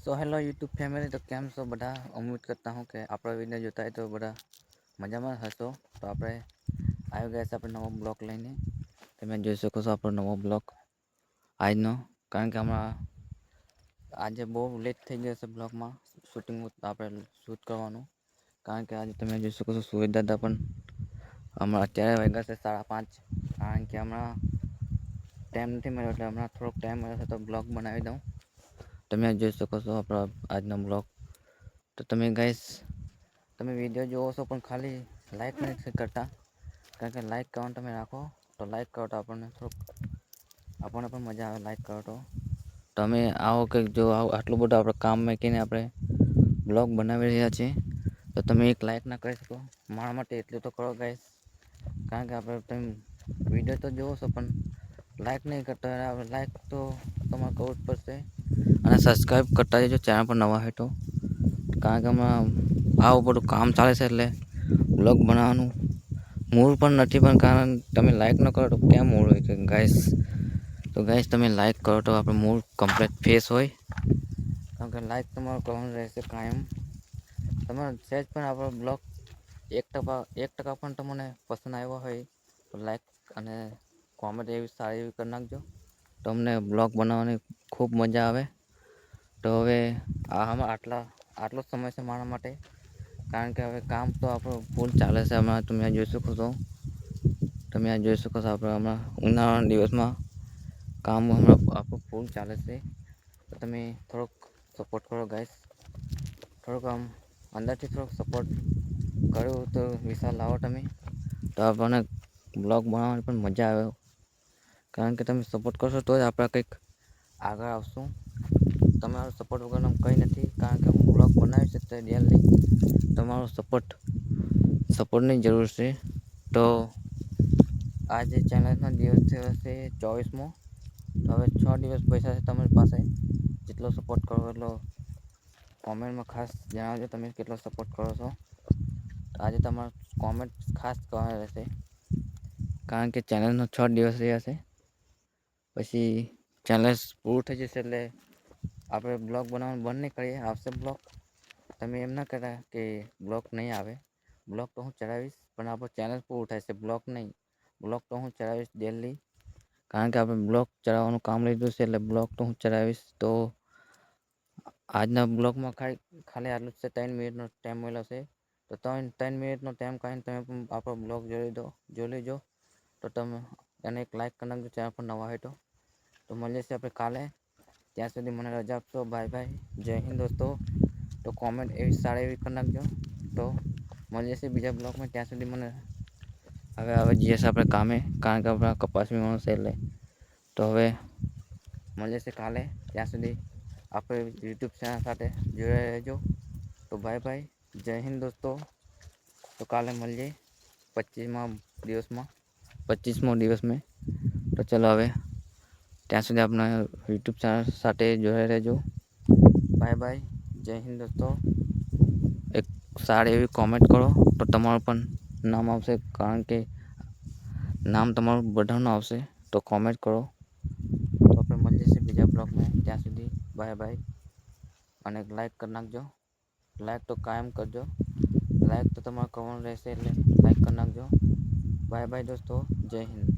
So hello YouTube family, तो केम छो बधा। उम्मीद करता हूँ कि आप विडियो जोता है तो बड़ा मजा में हशो। तो आप आई गए अपने नवो ब्लॉग लईने તમે જોઈ શકો છો આપણો નવો બ્લોગ આજનો। કારણ કે હમણાં આજે બહુ લેટ થઈ ગયો છે બ્લોગમાં શૂટિંગ આપણે શૂટ કરવાનું। કારણ કે આજે તમે જોઈ શકો છો સૂર્યદાદા પણ હમણાં અત્યારે વાગ્યા છે 5:30। કારણ કે હમણાં ટાઈમ નથી મળ્યો એટલે હમણાં થોડોક ટાઈમ મળ્યો છે તો બ્લોગ બનાવી દઉં। તમે જોઈ શકો છો આપણો આજનો બ્લોગ। તો તમે ગાઈસ તમે વિડીયો જોવો છો પણ ખાલી લાઈક નથી કરતા। કારણ કે લાઈક કરવાનું તમે રાખો તો લાઈક કરો તો આપણને પણ મજા આવે લાઈક કરો તો। તમે આવો કે જો આટલું બધું આપણે કામ મૂકીને આપણે બ્લોગ બનાવી રહ્યા છીએ તો તમે એક લાઈક ના કરી શકો મારા માટે એટલું તો કરો ગાઈસ। કારણ કે આપણે તમે વિડીયો તો જોવો છો પણ લાઈક નહીં કરતા હોય લાઈક તો તમારે કરવું જ પડશે। અને સબસ્ક્રાઈબ કરતા જજો ચેનલ પર નવા હોય તો। કારણ કે હમણાં આવું બધું કામ ચાલે છે એટલે બ્લોગ બનાવવાનું મૂડ પણ નથી। પણ કારણ તમે લાઈક ન કરો તો કેમ મૂડ હોય કે ગાઈસ। તો ગાઈસ તમે લાઈક કરો તો આપણો મૂડ કમ્પ્લીટ ફ્રેશ હોય। કારણ કે લાઈક તમારું કરવાનું રહેશે કાયમ। તમારો સહેજ પણ આપણો બ્લોગ 1% પણ તમને પસંદ આવ્યો હોય તો લાઈક અને કોમેન્ટ એવી સારી એવી કરી નાખજો તો અમને બ્લોગ બનાવવાની ખૂબ મજા આવે। તો હવે આમાં આટલો સમય છે મારા માટે। કારણ કે હવે કામ તો આપણું ફૂલ ચાલે છે હમણાં તમે જોઈ શકો છો। તમે આ જોઈ શકો છો આપણે હમણાં ઉનાળાના દિવસમાં કામ હમણાં આપણું ફૂલ ચાલે છે। તો તમે થોડોક સપોર્ટ કરો ગાઈસ। થોડુંક આમ અંદરથી થોડોક સપોર્ટ કર્યો તો વિશાલ લાવો તમે તો આપણને બ્લોગ બનાવવાની પણ મજા આવે। કારણ કે તમે સપોર્ટ કરશો તો જ આપણે કંઈક આગળ આવશું। તમારો સપોર્ટ વગરનું કંઈ નથી। કારણ કે હું બ્લોગ બનાવીશ તો ડેલી તમારો સપોર્ટની જરૂર છે। તો આજે ચેલેન્જનો દિવસ થયો છે 24મો। તો હવે 6 દિવસ પૈસા છે તમારી પાસે। જેટલો સપોર્ટ કરો એટલો કોમેન્ટમાં ખાસ જણાવજો તમે કેટલો સપોર્ટ કરો છો। આજે તમારો કોમેન્ટ ખાસ કરવાનો રહેશે। કારણ કે ચેલેન્જનો 6 દિવસ રહ્યા છે પછી ચેલેન્જ પૂરું થઈ જશે એટલે આપણે બ્લોગ બનાવવાનું બંધ નહીં કરીએ, આવશે બ્લોગ। તમે એમ ના કહેતા કે બ્લોગ નહીં આવે। બ્લોગ તો હું ચલાવીશ પણ આપણો ચેલેન્જ પૂરું થાય છે બ્લોગ નહીં। બ્લોગ તો હું ચલાવીશ ડેલી। કારણ કે આપણે બ્લોગ ચલાવવાનું કામ લીધું છે એટલે બ્લોગ તો હું ચલાવીશ। તો આજના બ્લોગમાં ખાલી આટલું જ છે। 3 મિનિટનો ટાઈમ મળ્યો છે તો 3 મિનિટનો ટાઈમ કાઢીને તમે પણ આપણો બ્લોગ જોઈ લેજો। તો તમે એને એક લાઈક કરી નાખજો ચેનલ પર નવા હોય તો। તો મળીએ છીએ આપણે કાલે। ત્યાં સુધી મને રજા આપશો। બાય બાય, જય હિન્દ દોસ્તો। તો કોમેન્ટ એવી સારી એવી કરી નાખજો। તો મળીએ છીએ બીજા બ્લોગમાં। ત્યાં સુધી મને હવે જઈએ છીએ આપણે કામે। કારણ કે આપણા કપાસ વીણવાનો છે એટલે તો હવે મળીએ છીએ કાલે। ત્યાં સુધી આપણે યુટ્યુબ ચેનલ સાથે જોડાઈ રહેજો। તો બાય બાય, જય હિન્દ દોસ્તો। તો કાલે મળીએ 25મો દિવસ में। તો ચલો હવે ત્યાં સુધી આપણા યુટ્યુબ ચેનલ સાથે જોડાઈ રહેજો। બાય બાય, જય હિન્દ દોસ્તો। એક સારી એવી કોમેન્ટ કરો તો તમારું પણ નામ આવશે। કારણ કે નામ તમારું બધાનું આવશે તો કોમેન્ટ કરો। તો આપણે મળીએ છીએ બીજા બ્લોગમાં। ત્યાં સુધી બાય બાય અને લાઈક કરી નાખજો। લાઈક તો કાયમ કરજો। લાઈક તો તમારે કરવાનું રહેશે એટલે લાઈક કરી નાખજો। બાય બાય દોસ્તો, જય હિન્દ।